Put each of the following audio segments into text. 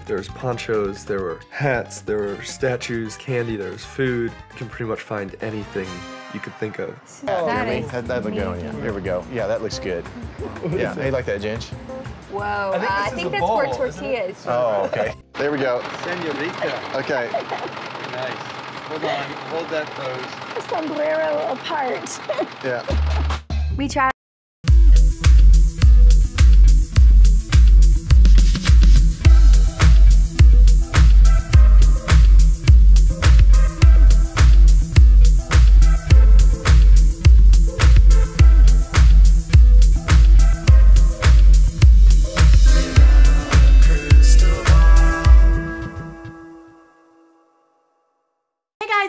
There was ponchos, there were hats, there were statues, candy, there was food. You can pretty much find anything you could think of. Oh, That is that'd look good on you. Here we go. Yeah, that looks good. Yeah, how you like that, Ginge? Whoa, I think this is a that's for bowl, isn't it? tortillas. Oh, okay. There we go. Senorita. Okay. Nice. Hold on, hold that pose. Sombrero apart. Yeah. We tried.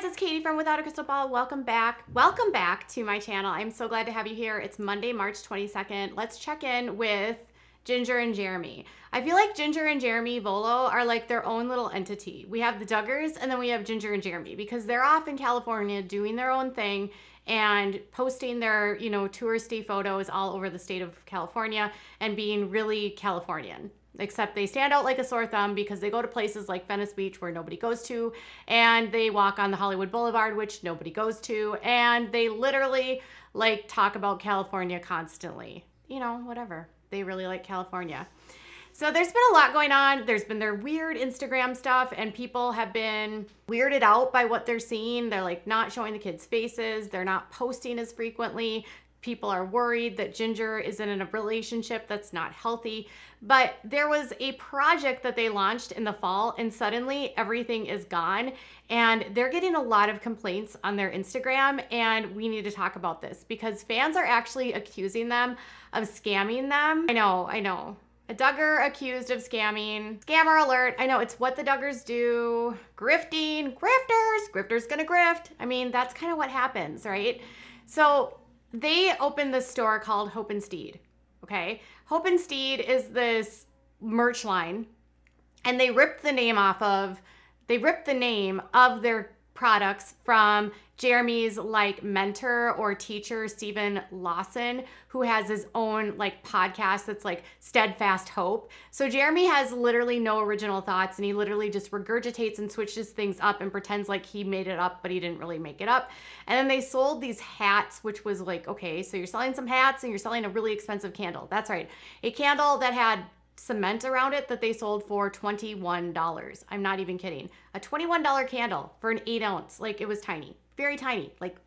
It's Katie from Without a Crystal Ball. Welcome back. Welcome back to my channel. I'm so glad to have you here. It's Monday, March 22nd. Let's check in with Ginger and Jeremy. I feel like Ginger and Jeremy Volo are like their own little entity. We have the Duggars and then we have Ginger and Jeremy because they're off in California doing their own thing and posting their, you know, touristy photos all over the state of California and being really Californian. Except they stand out like a sore thumb because they go to places like Venice Beach where nobody goes to, and they walk on the Hollywood Boulevard, which nobody goes to, and they literally like talk about California constantly. You know, whatever. They really like California. So there's been a lot going on. There's been their weird Instagram stuff, and people have been weirded out by what they're seeing. They're like not showing the kids' faces. They're not posting as frequently. People are worried that Ginger is in a relationship that's not healthy. But there was a project that they launched in the fall and suddenly everything is gone. And they're getting a lot of complaints on their Instagram, and we need to talk about this because fans are actually accusing them of scamming them. I know. A Duggar accused of scamming. Scammer alert. I know, it's what the Duggars do. Grifting. Grifters gonna grift. I mean, that's kind of what happens, right? So they opened this store called Hope and Steed, okay? Hope and Steed is this merch line, and they ripped the name of their products from Jeremy's like mentor or teacher, Stephen Lawson, who has his own like podcast that's like Steadfast Hope. So Jeremy has literally no original thoughts, and he literally just regurgitates and switches things up and pretends like he made it up, but he didn't really make it up. And then they sold these hats, which was like, okay, so you're selling some hats and you're selling a really expensive candle. That's right. A candle that had cement around it that they sold for $21. I'm not even kidding. A $21 candle for an 8 ounce. Like, it was tiny, very tiny, like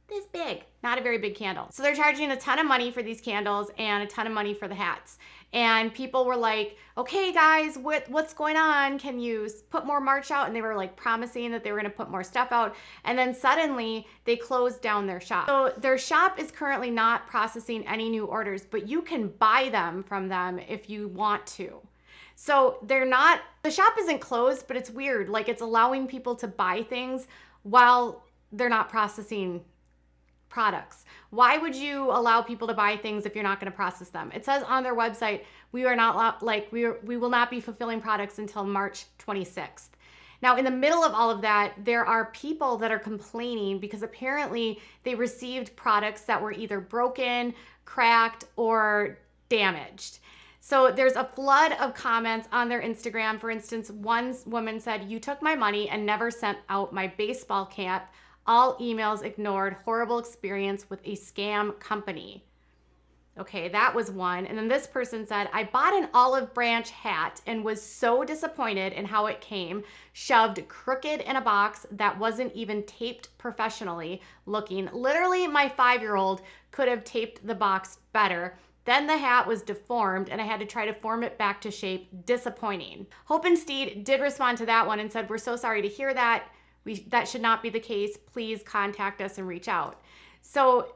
this big, not a very big candle. So they're charging a ton of money for these candles and a ton of money for the hats. And people were like, okay guys, what's going on? Can you put more merch out? And they were like promising that they were gonna put more stuff out. And then suddenly they closed down their shop. So their shop is currently not processing any new orders, but you can buy them from them if you want to. So the shop isn't closed, but it's weird. Like, it's allowing people to buy things while they're not processing products. Why would you allow people to buy things if you're not going to process them? It says on their website, we will not be fulfilling products until March 26th. Now, in the middle of all of that, there are people that are complaining because apparently they received products that were either broken, cracked, or damaged. So there's a flood of comments on their Instagram. For instance, one woman said, "You took my money and never sent out my baseball cap. All emails ignored. Horrible experience with a scam company." Okay, that was one. And then this person said, "I bought an olive branch hat and was so disappointed in how it came, shoved crooked in a box that wasn't even taped professionally looking. Literally, my 5-year-old could have taped the box better. Then the hat was deformed and I had to try to form it back to shape. Disappointing." Hope and Steed did respond to that one and said, "We're so sorry to hear that. That should not be the case. Please contact us and reach out." So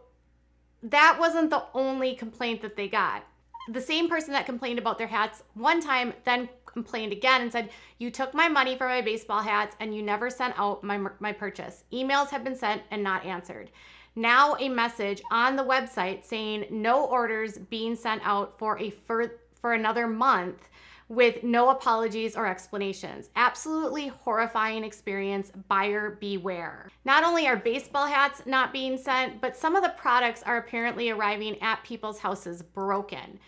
that wasn't the only complaint that they got. The same person that complained about their hats one time then complained again and said, "You took my money for my baseball hats and you never sent out my purchase. Emails have been sent and not answered." Now a message on the website saying no orders being sent out for another month with no apologies or explanations. Absolutely horrifying experience. Buyer beware. Not only are baseball hats not being sent, but some of the products are apparently arriving at people's houses broken.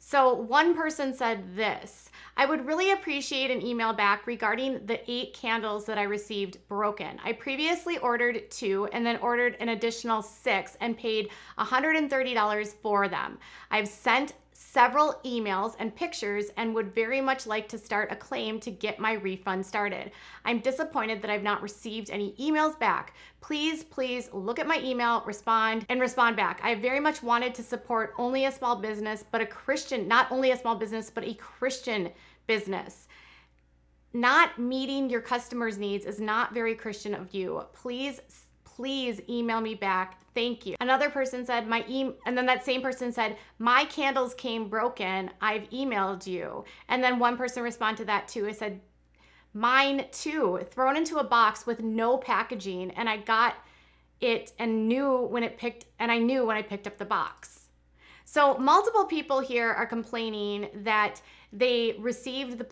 So one person said this: I would really appreciate an email back regarding the 8 candles that I received broken. I previously ordered 2 and then ordered an additional 6 and paid $130 for them. I've sent several emails and pictures and would very much like to start a claim to get my refund started. I'm disappointed that I've not received any emails back. Please look at my email, respond back. I very much wanted to support only a small business, but a Christian, not only a small business, but a Christian business. Not meeting your customers' needs is not very Christian of you. Please email me back. Thank you. Another person said, and then that same person said, my candles came broken. I've emailed you. And then one person responded to that too. I said, mine too, thrown into a box with no packaging, and I got it and I knew when I picked up the box. So multiple people here are complaining that they received the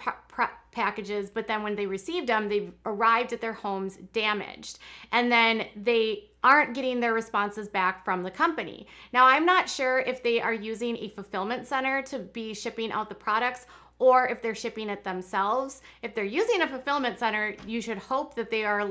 packages, but then when they received them, they arrived at their homes damaged. And then they aren't getting their responses back from the company. Now, I'm not sure if they are using a fulfillment center to be shipping out the products or if they're shipping it themselves. If they're using a fulfillment center, you should hope that they are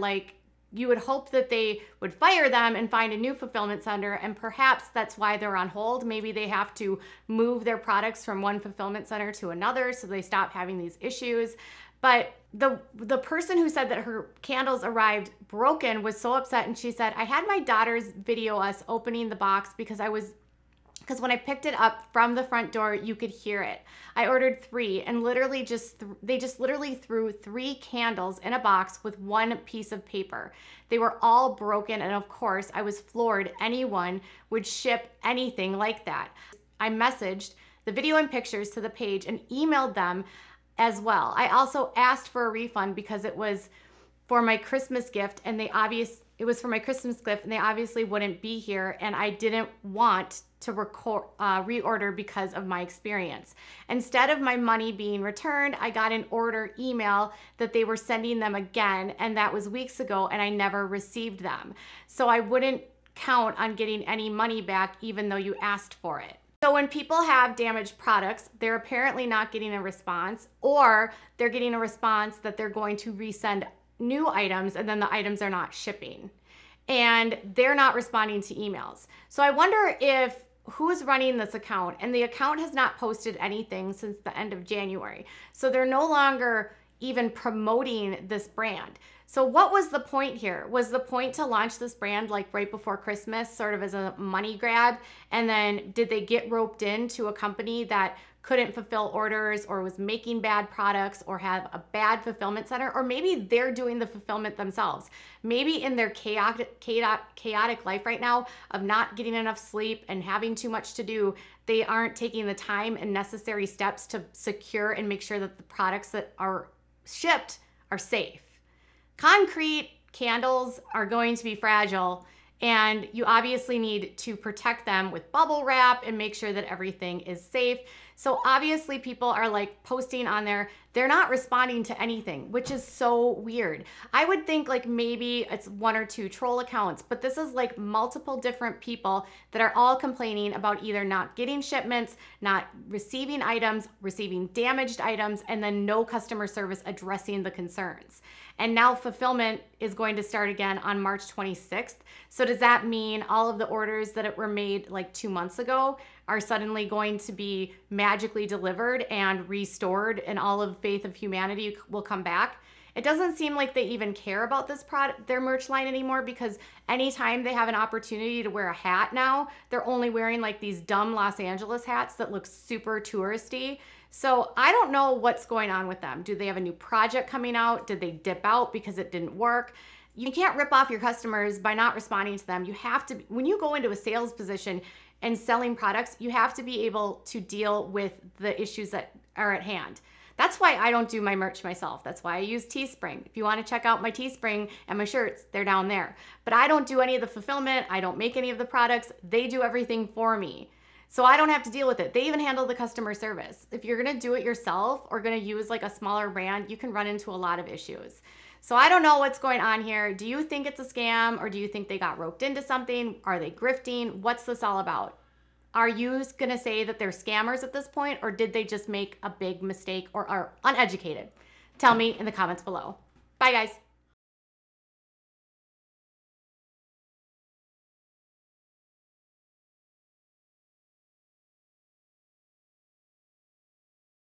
you would hope that they would fire them and find a new fulfillment center, and perhaps that's why they're on hold. Maybe they have to move their products from one fulfillment center to another so they stop having these issues. But the person who said that her candles arrived broken was so upset, and she said, I had my daughters video us opening the box because when I picked it up from the front door, you could hear it. I ordered 3 and they just literally threw 3 candles in a box with 1 piece of paper. They were all broken, and of course, I was floored anyone would ship anything like that. I messaged the video and pictures to the page and emailed them as well. I also asked for a refund because it was for my Christmas gift, and they obviously wouldn't be here, and I didn't want to reorder because of my experience. Instead of my money being returned, I got an order email that they were sending them again, and that was weeks ago, and I never received them. So I wouldn't count on getting any money back even though you asked for it. So when people have damaged products, they're apparently not getting a response, or they're getting a response that they're going to resend new items and then the items are not shipping, and they're not responding to emails. So I wonder if who's running this account, and the account has not posted anything since the end of January. So they're no longer even promoting this brand. So what was the point here? Was the point to launch this brand like right before Christmas, sort of as a money grab? And then did they get roped into a company that couldn't fulfill orders or was making bad products or have a bad fulfillment center? Or maybe they're doing the fulfillment themselves. Maybe in their chaotic life right now of not getting enough sleep and having too much to do, they aren't taking the time and necessary steps to secure and make sure that the products that are shipped are safe. Concrete candles are going to be fragile, and you obviously need to protect them with bubble wrap and make sure that everything is safe. So obviously people are like posting on there, they're not responding to anything, which is so weird. I would think like maybe it's 1 or 2 troll accounts, but this is like multiple different people that are all complaining about either not getting shipments, not receiving items, receiving damaged items, and then no customer service addressing the concerns. And now fulfillment is going to start again on March 26th. So does that mean all of the orders that were made like 2 months ago are suddenly going to be magically delivered and restored, and all of Faith of Humanity will come back? It doesn't seem like they even care about this product, their merch line anymore, because anytime they have an opportunity to wear a hat now, they're only wearing like these dumb Los Angeles hats that look super touristy. So I don't know what's going on with them. Do they have a new project coming out? Did they dip out because it didn't work? You can't rip off your customers by not responding to them. You have to, when you go into a sales position and selling products, you have to be able to deal with the issues that are at hand. That's why I don't do my merch myself. That's why I use Teespring. If you want to check out my Teespring and my shirts, they're down there. But I don't do any of the fulfillment. I don't make any of the products. They do everything for me. So I don't have to deal with it. They even handle the customer service. If you're gonna do it yourself or gonna use like a smaller brand, you can run into a lot of issues. So I don't know what's going on here. Do you think it's a scam, or do you think they got roped into something? Are they grifting? What's this all about? Are you going to say that they're scammers at this point, or did they just make a big mistake or are uneducated? Tell me in the comments below. Bye, guys.